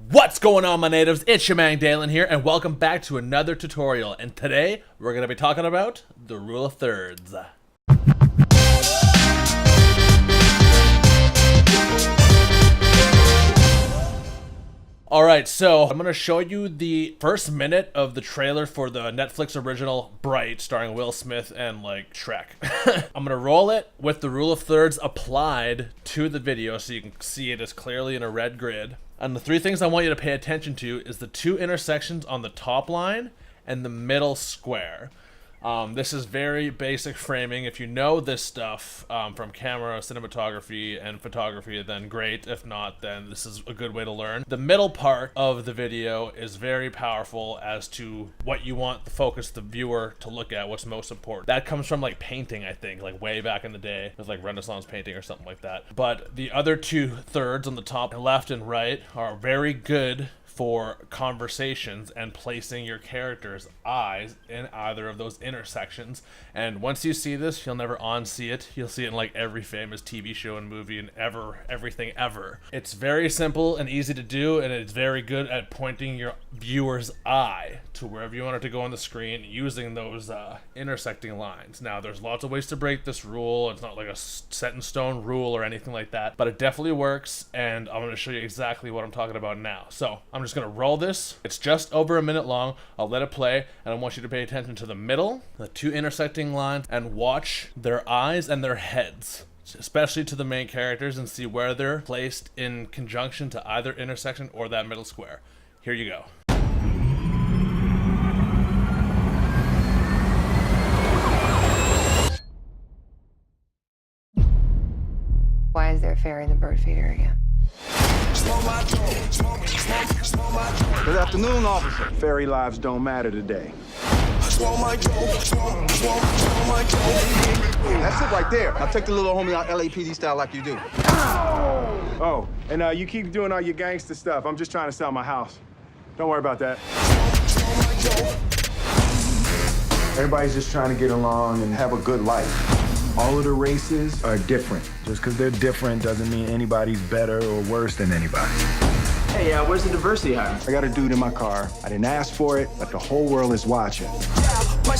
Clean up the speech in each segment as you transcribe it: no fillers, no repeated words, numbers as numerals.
What's going on, my natives? It's your man Dalen here, and welcome back to another tutorial. And today we're going to be talking about the rule of thirds. Alright, so I'm going to show you the first minute of the trailer for the Netflix original Bright, starring Will Smith and, like, Shrek. I'm going to roll it with the rule of thirds applied to the video so you can see it as clearly in a red grid. And the three things I want you to pay attention to is the two intersections on the top line and the middle square. This is very basic framing. If you know this stuff from camera, cinematography, and photography, then great. If not, then this is a good way to learn. The middle part of the video is very powerful as to what you want the focus, the viewer, to look at, what's most important. That comes from like painting, I think, like way back in the day. It was like Renaissance painting or something like that. But the other two thirds on the top, left and right, are very good for conversations and placing your character's eyes in either of those intersections. And once you see this, you'll never unsee it. You'll see it in like every famous TV show and movie and everything ever. It's very simple and easy to do, and it's very good at pointing your viewer's eye to wherever you want it to go on the screen using those intersecting lines. Now, there's lots of ways to break this rule. It's not like a set in stone rule or anything like that, but it definitely works, and I'm going to show you exactly what I'm talking about now. So I'm just going to roll this. It's just over a minute long. I'll let it play, and I want you to pay attention to the middle, the two intersecting lines, and watch their eyes and their heads, especially to the main characters, and see where they're placed in conjunction to either intersection or that middle square. Here you go. Why is there a fairy in the bird feeder again? Good afternoon, officer. Fairy lives don't matter today. That's it right there. Now take the little homie out LAPD style like you do. Oh, and you keep doing all your gangster stuff. I'm just trying to sell my house. Don't worry about that. Everybody's just trying to get along and have a good life. All of the races are different. Just because they're different doesn't mean anybody's better or worse than anybody. Hey, where's the diversity hire? I got a dude in my car. I didn't ask for it, but the whole world is watching. Boy,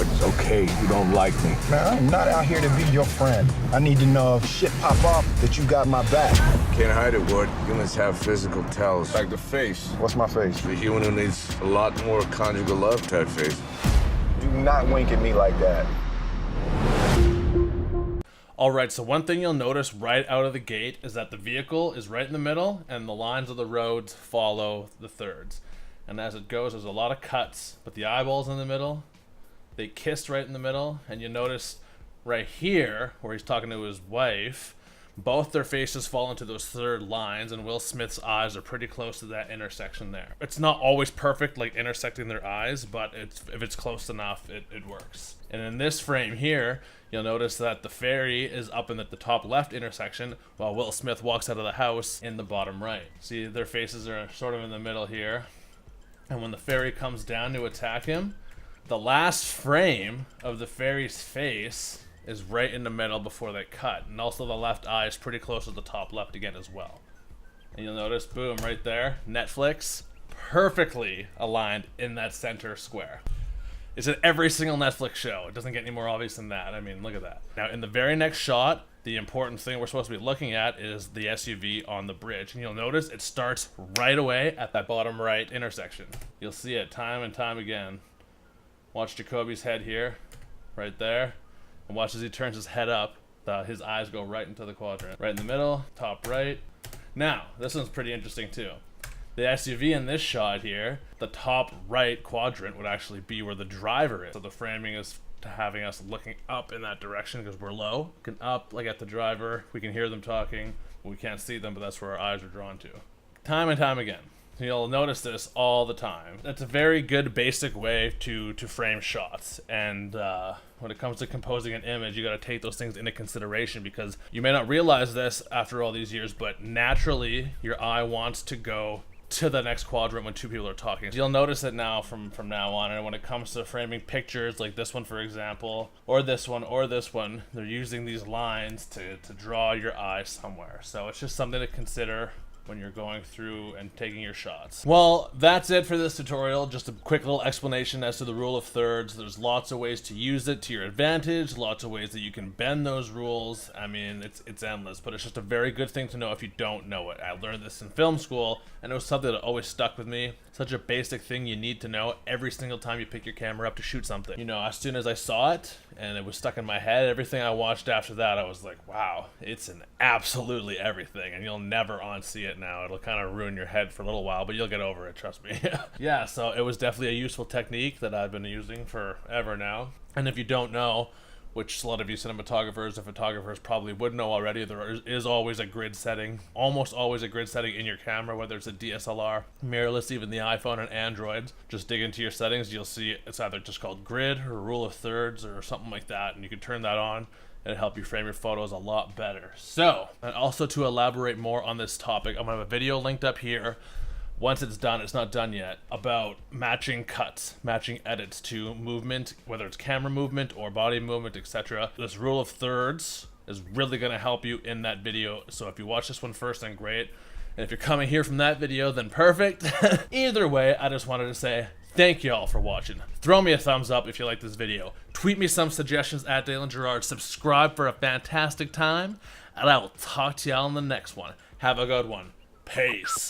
it's okay. You don't like me. Man, I'm not out here to be your friend. I need to know if shit pop off that you got my back. Can't hide it, Wood. Humans have physical tells. Like the face. What's my face? The human who needs a lot more conjugal love type face. Do not wink at me like that. Alright, so one thing you'll notice right out of the gate is that the vehicle is right in the middle and the lines of the roads follow the thirds. And as it goes, there's a lot of cuts, but the eyeballs in the middle, they kiss right in the middle. And you notice right here, where he's talking to his wife, both their faces fall into those third lines, and Will Smith's eyes are pretty close to that intersection there. It's not always perfect, like intersecting their eyes, but if it's close enough, it works. And in this frame here, you'll notice that the fairy is up in the top left intersection, while Will Smith walks out of the house in the bottom right. See, their faces are sort of in the middle here. And when the fairy comes down to attack him, the last frame of the fairy's face is right in the middle before they cut. And also the left eye is pretty close to the top left again as well. And you'll notice, boom, right there, Netflix, perfectly aligned in that center square. It's in every single Netflix show. It doesn't get any more obvious than that. I mean, look at that. Now, in the very next shot, the important thing we're supposed to be looking at is the SUV on the bridge. And you'll notice it starts right away at that bottom right intersection. You'll see it time and time again. Watch Jacoby's head here, right there. And watch as he turns his head up, his eyes go right into the quadrant. Right in the middle, top right. Now, this one's pretty interesting too. The SUV in this shot here, the top right quadrant would actually be where the driver is. So the framing is to having us looking up in that direction because we're low. We can up, like at the driver. We can hear them talking. We can't see them, but that's where our eyes are drawn to. Time and time again. You'll notice this all the time. That's a very good basic way to frame shots. And when it comes to composing an image, you got to take those things into consideration because you may not realize this after all these years, but naturally your eye wants to go to the next quadrant when two people are talking. You'll notice it now from now on, and when it comes to framing pictures like this one, for example, or this one, they're using these lines to draw your eye somewhere. So it's just something to consider when you're going through and taking your shots. Well, that's it for this tutorial. Just a quick little explanation as to the rule of thirds. There's lots of ways to use it to your advantage, lots of ways that you can bend those rules. I mean, it's endless, but it's just a very good thing to know if you don't know it. I learned this in film school, and it was something that always stuck with me. Such a basic thing you need to know every single time you pick your camera up to shoot something. You know, as soon as I saw it and it was stuck in my head, everything I watched after that, I was like, wow, it's in absolutely everything, and you'll never unsee it now. It'll kind of ruin your head for a little while, but you'll get over it, trust me. Yeah, so it was definitely a useful technique that I've been using forever now. And if you don't know, which a lot of you cinematographers and photographers probably would know already, there is always a grid setting, almost always a grid setting in your camera, whether it's a DSLR, mirrorless, even the iPhone and Android. Just dig into your settings, you'll see it's either just called grid or rule of thirds or something like that, and you can turn that on. It'll help you frame your photos a lot better. So, and also to elaborate more on this topic, I'm gonna have a video linked up here. Once it's done, it's not done yet, about matching cuts, matching edits to movement, whether it's camera movement or body movement, etc. This rule of thirds is really gonna help you in that video. So if you watch this one first, then great. And if you're coming here from that video, then perfect. Either way, I just wanted to say thank you all for watching. Throw me a thumbs up if you like this video. Tweet me some suggestions at Dalen Gerard. Subscribe for a fantastic time. And I will talk to y'all in the next one. Have a good one. Peace.